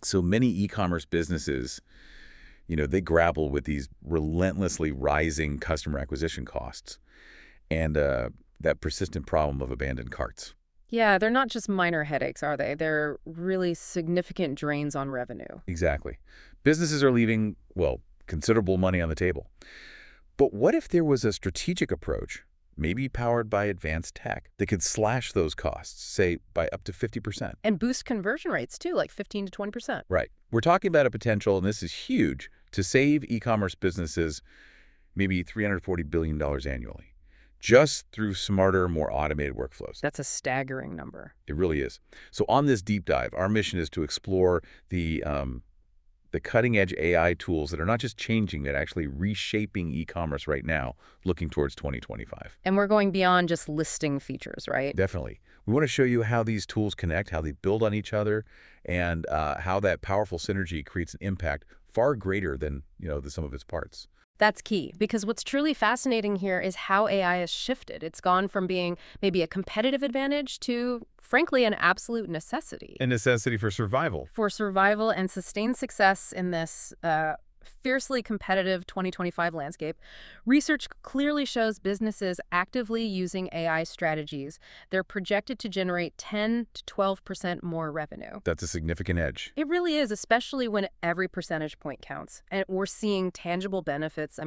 So many e-commerce businesses, they grapple with these relentlessly rising customer acquisition costs and that persistent problem of abandoned carts. Yeah, they're not just minor headaches, are they? They're really significant drains on revenue. Exactly. Businesses are leaving, well, considerable money on the table. But what if there was a strategic approach, maybe powered by advanced tech, that could slash those costs, say, by up to 50%? And boost conversion rates, too, like 15 to 20%. Right. We're talking about a potential, and this is huge, to save e-commerce businesses maybe $340 billion annually, just through smarter, more automated workflows. That's a staggering number. It really is. So on this deep dive, our mission is to explore the cutting-edge AI tools that are not just changing, but actually reshaping e-commerce right now, looking towards 2025. And we're going beyond just listing features, right? Definitely. We want to show you how these tools connect, how they build on each other, and how that powerful synergy creates an impact far greater than, the sum of its parts. That's key, because what's truly fascinating here is how AI has shifted. It's gone from being maybe a competitive advantage to, frankly, an absolute necessity. A necessity for survival. For survival and sustained success in this fiercely competitive 2025 landscape, research clearly shows businesses actively using AI strategies. They're projected to generate 10 to 12% more revenue. That's a significant edge. It really is, especially when every percentage point counts. And we're seeing tangible benefits.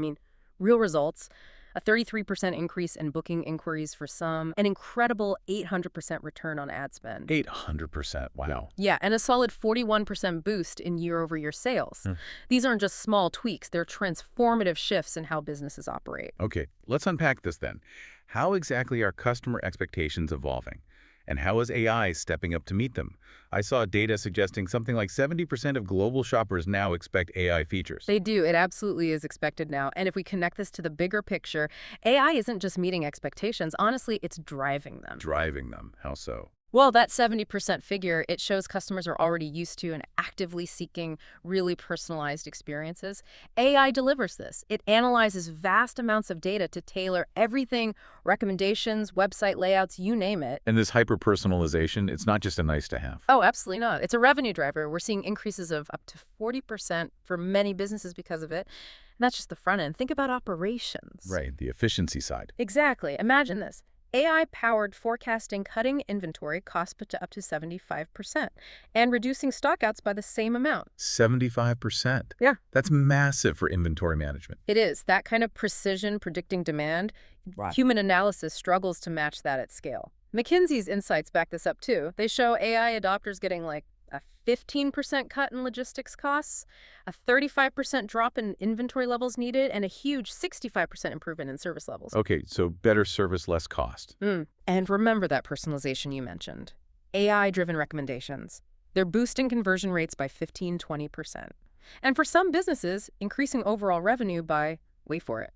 Real results. A 33% increase in booking inquiries for some, an incredible 800% return on ad spend. 800%, wow. Yeah, and a solid 41% boost in year-over-year sales. These aren't just small tweaks, they're transformative shifts in how businesses operate. Okay, let's unpack this then. How exactly are customer expectations evolving? And how is AI stepping up to meet them? I saw data suggesting something like 70% of global shoppers now expect AI features. They do. It absolutely is expected now. And if we connect this to the bigger picture, AI isn't just meeting expectations. Honestly, it's driving them. Driving them? How so? Well, that 70% figure, it shows customers are already used to and actively seeking really personalized experiences. AI delivers this. It analyzes vast amounts of data to tailor everything, recommendations, website layouts, you name it. And this hyper-personalization, it's not just a nice to have. Oh, absolutely not. It's a revenue driver. We're seeing increases of up to 40% for many businesses because of it. And that's just the front end. Think about operations. Right, the efficiency side. Exactly. Imagine this. AI-powered forecasting cutting inventory costs up to 75% and reducing stockouts by the same amount. 75%? Yeah. That's massive for inventory management. It is. That kind of precision predicting demand, Right. Human analysis struggles to match that at scale. McKinsey's insights back this up too. They show AI adopters getting like a 15% cut in logistics costs, a 35% drop in inventory levels needed, and a huge 65% improvement in service levels. Okay, so better service, less cost. And remember that personalization you mentioned. AI-driven recommendations. They're boosting conversion rates by 15–20%. And for some businesses, increasing overall revenue by, wait for it,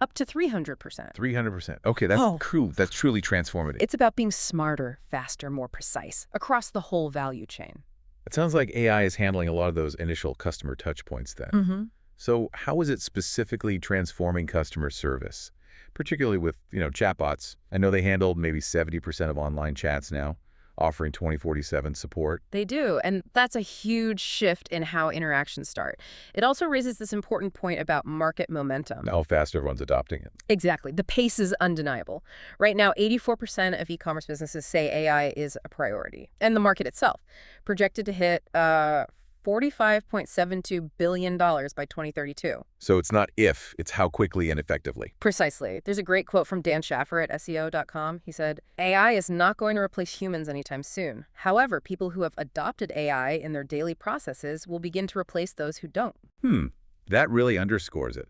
up to 300%. 300%. Okay, that's truly transformative. It's about being smarter, faster, more precise across the whole value chain. It sounds like AI is handling a lot of those initial customer touch points then. So how is it specifically transforming customer service, particularly with, chatbots? I know they handle maybe 70% of online chats now, offering 24/7 support. They do, and that's a huge shift in how interactions start. It also raises this important point about market momentum. How fast everyone's adopting it. Exactly. The pace is undeniable. Right now, 84% of e-commerce businesses say AI is a priority. And the market itself, projected to hit $45.72 billion by 2032. So it's not if, it's how quickly and effectively. Precisely. There's a great quote from Dan Schaffer at SEO.com. He said, AI is not going to replace humans anytime soon. However, people who have adopted AI in their daily processes will begin to replace those who don't. That really underscores it.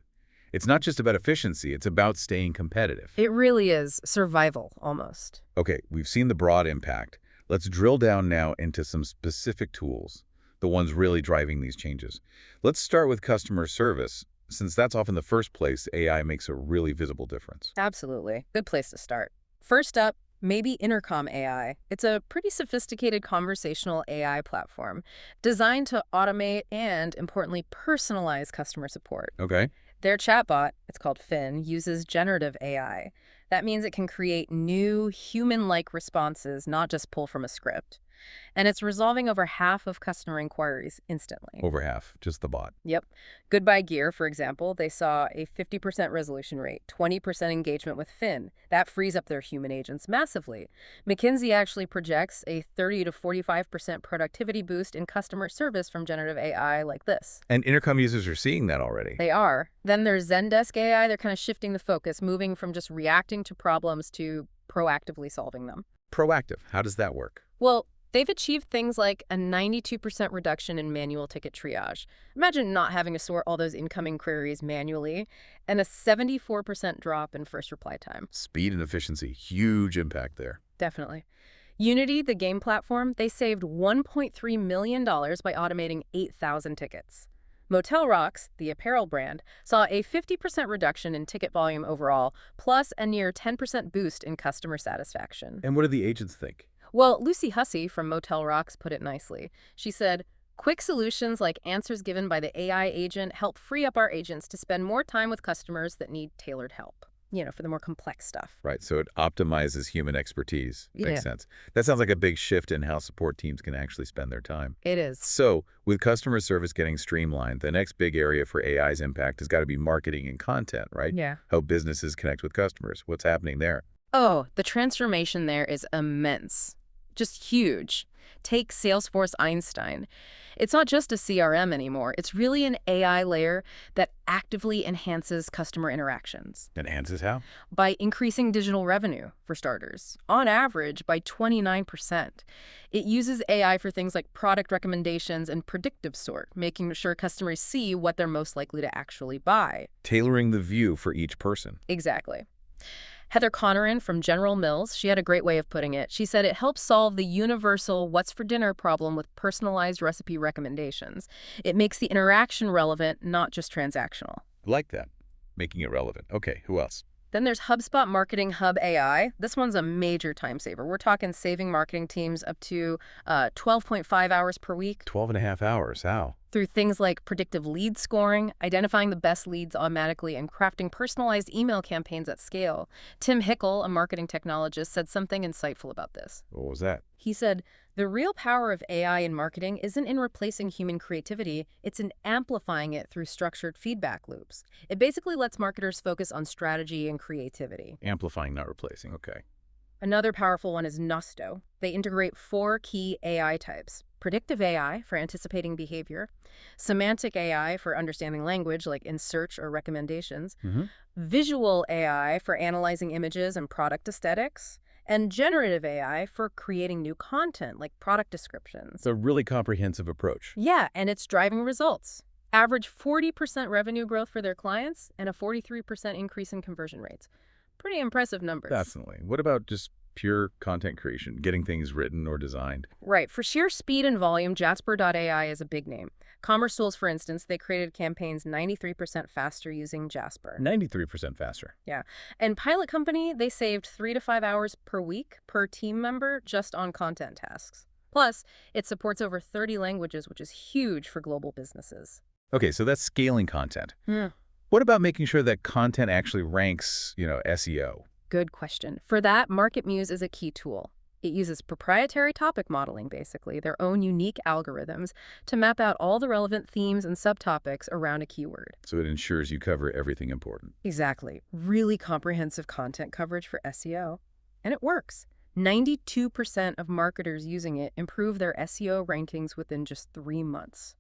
It's not just about efficiency, it's about staying competitive. It really is survival, almost. Okay, we've seen the broad impact. Let's drill down now into some specific tools, the ones really driving these changes. Let's start with customer service, since that's often the first place AI makes a really visible difference. Absolutely. Good place to start. First up, maybe Intercom AI. It's a pretty sophisticated conversational AI platform designed to automate and, importantly, personalize customer support. Okay. Their chatbot, it's called Finn, uses generative AI. That means it can create new human-like responses, not just pull from a script. And it's resolving over half of customer inquiries instantly. Over half, just the bot. Yep. Goodbye Gear, for example, they saw a 50% resolution rate, 20% engagement with Fin. That frees up their human agents massively. McKinsey actually projects a 30 to 45% productivity boost in customer service from generative AI like this. And Intercom users are seeing that already. They are. Then there's Zenesk AI. They're kind of shifting the focus, moving from just reacting to problems to proactively solving them. Proactive, how does that work? Well, they've achieved things like a 92% reduction in manual ticket triage. Imagine not having to sort all those incoming queries manually, and a 74% drop in first reply time. Speed and efficiency, huge impact there. Definitely. Unity, the game platform, they saved $1.3 million by automating 8,000 tickets. Motel Rocks, the apparel brand, saw a 50% reduction in ticket volume overall, plus a near 10% boost in customer satisfaction. And what do the agents think? Well, Lucy Hussey from Motel Rocks put it nicely. She said, "Quick solutions like answers given by the AI agent help free up our agents to spend more time with customers that need tailored help. For the more complex stuff." Right, so it optimizes human expertise. Yeah. Makes sense. That sounds like a big shift in how support teams can actually spend their time. It is. So, with customer service getting streamlined, the next big area for AI's impact has got to be marketing and content, right? Yeah. How businesses connect with customers. What's happening there? Oh, the transformation there is immense. Just huge. Take Salesforce Einstein. It's not just a CRM anymore. It's really an AI layer that actively enhances customer interactions. Enhances how? By increasing digital revenue, for starters, on average by 29%. It uses AI for things like product recommendations and predictive sort, making sure customers see what they're most likely to actually buy. Tailoring the view for each person. Exactly. Heather Connerin from General Mills, she had a great way of putting it. She said it helps solve the universal what's for dinner problem with personalized recipe recommendations. It makes the interaction relevant, not just transactional. I like that. Making it relevant. Okay, who else? Then there's HubSpot Marketing Hub AI. This one's a major time saver. We're talking saving marketing teams up to 12.5 hours per week. 12.5 hours. How? Through things like predictive lead scoring, identifying the best leads automatically, and crafting personalized email campaigns at scale. Tim Hickel, a marketing technologist, said something insightful about this. What was that? He said, "The real power of AI in marketing isn't in replacing human creativity, it's in amplifying it through structured feedback loops. It basically lets marketers focus on strategy and creativity." Amplifying, not replacing. Okay. Another powerful one is Nusto. They integrate 4 key AI types: predictive AI for anticipating behavior, semantic AI for understanding language, like in search or recommendations, visual AI for analyzing images and product aesthetics, and generative AI for creating new content, like product descriptions. It's a really comprehensive approach. Yeah, and it's driving results. Average 40% revenue growth for their clients and a 43% increase in conversion rates. Pretty impressive numbers. Definitely. What about just pure content creation, getting things written or designed? Right. For sheer speed and volume, Jasper.ai is a big name. Commerce Tools, for instance, they created campaigns 93% faster using Jasper. 93% faster. Yeah. And Pilot Company, they saved 3 to 5 hours per week per team member just on content tasks. Plus, it supports over 30 languages, which is huge for global businesses. Okay, so that's scaling content. Yeah. What about making sure that content actually ranks, SEO? Good question. For that, MarketMuse is a key tool. It uses proprietary topic modeling, basically, their own unique algorithms, to map out all the relevant themes and subtopics around a keyword. So it ensures you cover everything important. Exactly. Really comprehensive content coverage for SEO. And it works. 92% of marketers using it improve their SEO rankings within just 3 months.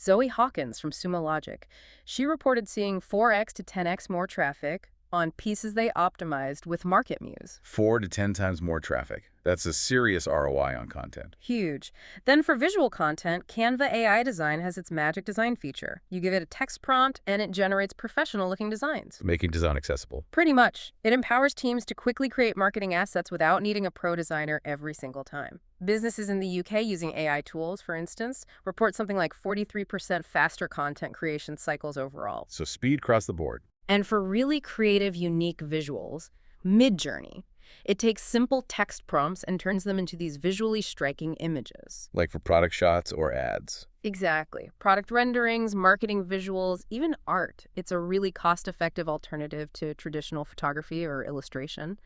Zoe Hawkins from Sumo Logic, she reported seeing 4x to 10x more traffic on pieces they optimized with MarketMuse. 4 to 10 times more traffic. That's a serious ROI on content. Huge. Then for visual content, Canva AI Design has its magic design feature. You give it a text prompt and it generates professional-looking designs. Making design accessible. Pretty much. It empowers teams to quickly create marketing assets without needing a pro designer every single time. Businesses in the UK using AI tools, for instance, report something like 43% faster content creation cycles overall. So speed across the board. And for really creative, unique visuals, Midjourney. It takes simple text prompts and turns them into these visually striking images. Like for product shots or ads. Exactly. Product renderings, marketing visuals, even art. It's a really cost-effective alternative to traditional photography or illustration.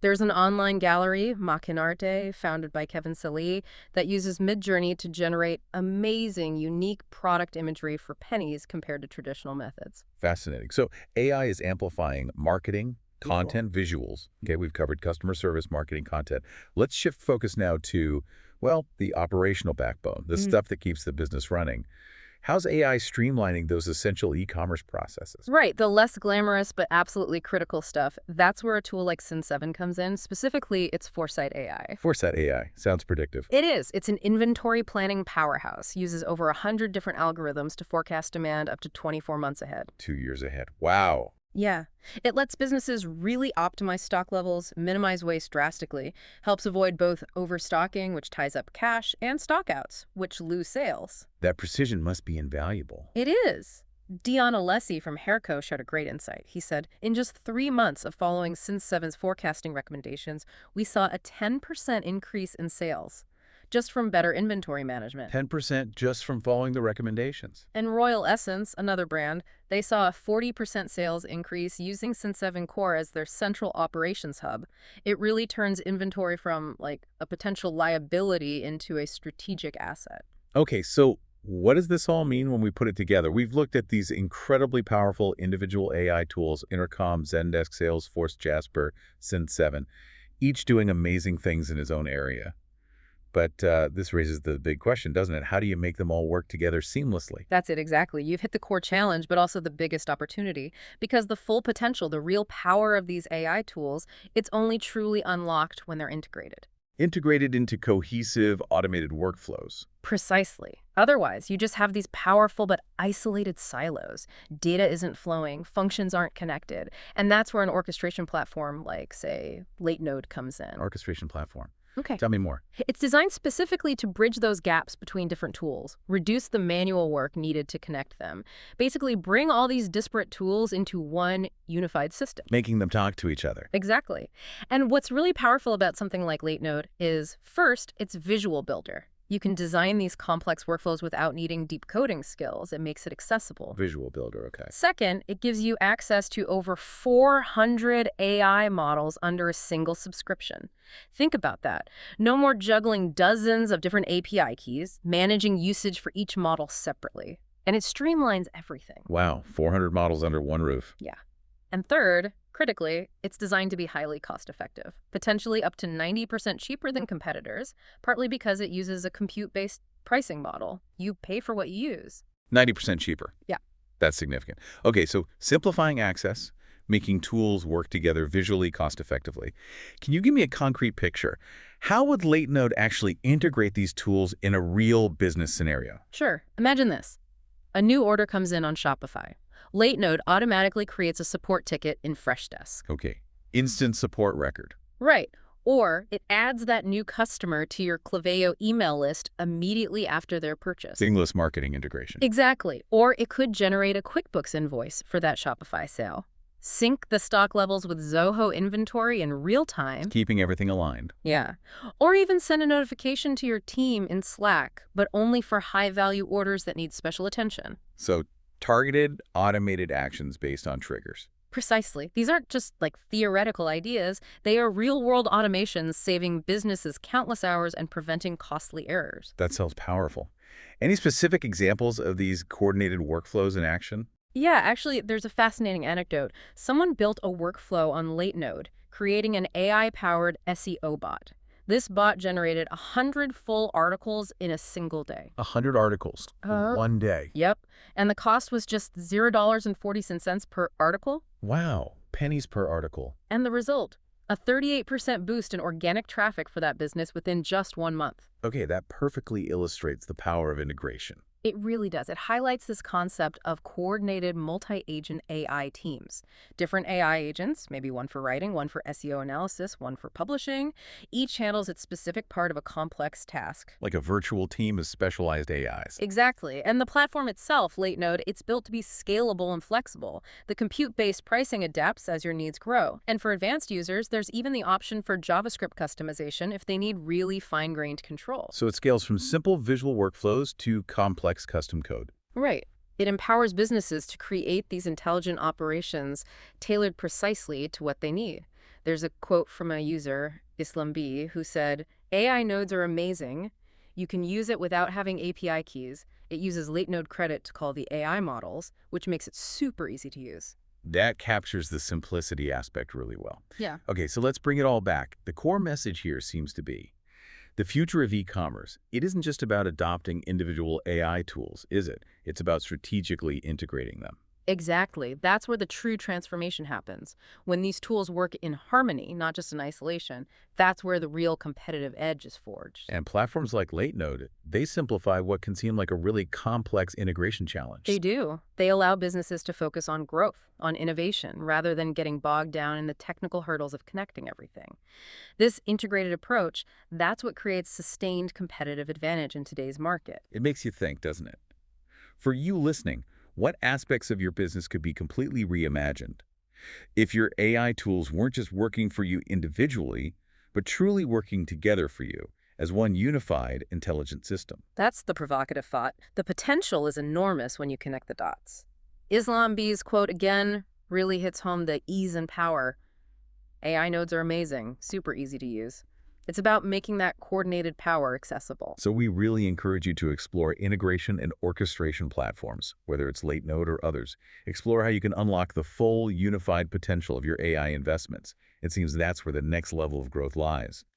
There's an online gallery, Machinarte, founded by Kevin Sallee, that uses Midjourney to generate amazing, unique product imagery for pennies compared to traditional methods. Fascinating. So AI is amplifying marketing, content, visuals. Okay, we've covered customer service, marketing, content. Let's shift focus now to, well, the operational backbone, the stuff that keeps the business running. How's AI streamlining those essential e-commerce processes? Right, the less glamorous but absolutely critical stuff. That's where a tool like Sin7 comes in. Specifically, it's Foresight AI. Foresight AI. Sounds predictive. It is. It's an inventory planning powerhouse. Uses over 100 different algorithms to forecast demand up to 24 months ahead. 2 years ahead. Wow. Yeah. It lets businesses really optimize stock levels, minimize waste drastically, helps avoid both overstocking, which ties up cash, and stockouts, which lose sales. That precision must be invaluable. It is. Dion Alessi from Hairco shared a great insight. He said, in just 3 months of following Sin7's forecasting recommendations, we saw a 10% increase in sales, just from better inventory management. 10% just from following the recommendations. And Royal Essence, another brand, they saw a 40% sales increase using Sin7 Core as their central operations hub. It really turns inventory from, like, a potential liability into a strategic asset. Okay, so what does this all mean when we put it together? We've looked at these incredibly powerful individual AI tools, Intercom, Zenesk, Salesforce, Jasper, Sin7, each doing amazing things in his own area. But this raises the big question, doesn't it? How do you make them all work together seamlessly? That's it, exactly. You've hit the core challenge, but also the biggest opportunity. Because the full potential, the real power of these AI tools, it's only truly unlocked when they're integrated. Integrated into cohesive, automated workflows. Precisely. Otherwise, you just have these powerful but isolated silos. Data isn't flowing, functions aren't connected, and that's where an orchestration platform like, say, Latenode comes in. Orchestration platform. Okay. Tell me more. It's designed specifically to bridge those gaps between different tools, reduce the manual work needed to connect them, basically bring all these disparate tools into one unified system. Making them talk to each other. Exactly. And what's really powerful about something like Latenode is, first, it's visual builder. You can design these complex workflows without needing deep coding skills. It makes it accessible. Visual builder, okay. Second, it gives you access to over 400 AI models under a single subscription. Think about that. No more juggling dozens of different API keys, managing usage for each model separately. And it streamlines everything. Wow, 400 models under one roof. Yeah. And third, critically, it's designed to be highly cost-effective, potentially up to 90% cheaper than competitors, partly because it uses a compute-based pricing model. You pay for what you use. 90% cheaper. Yeah. That's significant. Okay, so simplifying access, making tools work together visually cost-effectively. Can you give me a concrete picture? How would Latenode actually integrate these tools in a real business scenario? Sure. Imagine this. A new order comes in on Shopify. Latenode automatically creates a support ticket in Freshdesk. Okay. Instant support record. Right. Or it adds that new customer to your Klaviyo email list immediately after their purchase. Seamless marketing integration. Exactly. Or it could generate a QuickBooks invoice for that Shopify sale. Sync the stock levels with Zoho inventory in real time. Keeping everything aligned. Yeah. Or even send a notification to your team in Slack, but only for high-value orders that need special attention. So targeted, automated actions based on triggers. Precisely. These aren't just like theoretical ideas. They are real-world automations saving businesses countless hours and preventing costly errors. That sounds powerful. Any specific examples of these coordinated workflows in action? Yeah, actually, there's a fascinating anecdote. Someone built a workflow on Latenode, creating an AI-powered SEO bot. This bot generated 100 full articles in a single day. 100 articles in one day. Yep. And the cost was just $0.40 per article. Wow. Pennies per article. And the result? A 38% boost in organic traffic for that business within just 1 month. Okay, that perfectly illustrates the power of integration. It really does. It highlights this concept of coordinated multi-agent AI teams. Different AI agents, maybe one for writing, one for SEO analysis, one for publishing. Each handles its specific part of a complex task. Like a virtual team of specialized AIs. Exactly. And the platform itself, Latenode, it's built to be scalable and flexible. The compute-based pricing adapts as your needs grow. And for advanced users, there's even the option for JavaScript customization if they need really fine-grained control. So it scales from simple visual workflows to complex custom code. Right. It empowers businesses to create these intelligent operations tailored precisely to what they need. There's a quote from a user, Islam B, who said, AI nodes are amazing. You can use it without having API keys. It uses Latenode credit to call the AI models, which makes it super easy to use. That captures the simplicity aspect really well. Yeah. Okay, so let's bring it all back. The core message here seems to be the future of e-commerce. It isn't just about adopting individual AI tools, is it? It's about strategically integrating them. Exactly. That's where the true transformation happens. When these tools work in harmony, not just in isolation, that's where the real competitive edge is forged. And platforms like Latenode, they simplify what can seem like a really complex integration challenge. They do. They allow businesses to focus on growth, on innovation, rather than getting bogged down in the technical hurdles of connecting everything. This integrated approach, that's what creates sustained competitive advantage in today's market. It makes you think, doesn't it? For you listening, what aspects of your business could be completely reimagined if your AI tools weren't just working for you individually, but truly working together for you as one unified, intelligent system? That's the provocative thought. The potential is enormous when you connect the dots. Islam B's quote again really hits home the ease and power. AI nodes are amazing, super easy to use. It's about making that coordinated power accessible. So we really encourage you to explore integration and orchestration platforms, whether it's Latenode or others. Explore how you can unlock the full, unified potential of your AI investments. It seems that's where the next level of growth lies.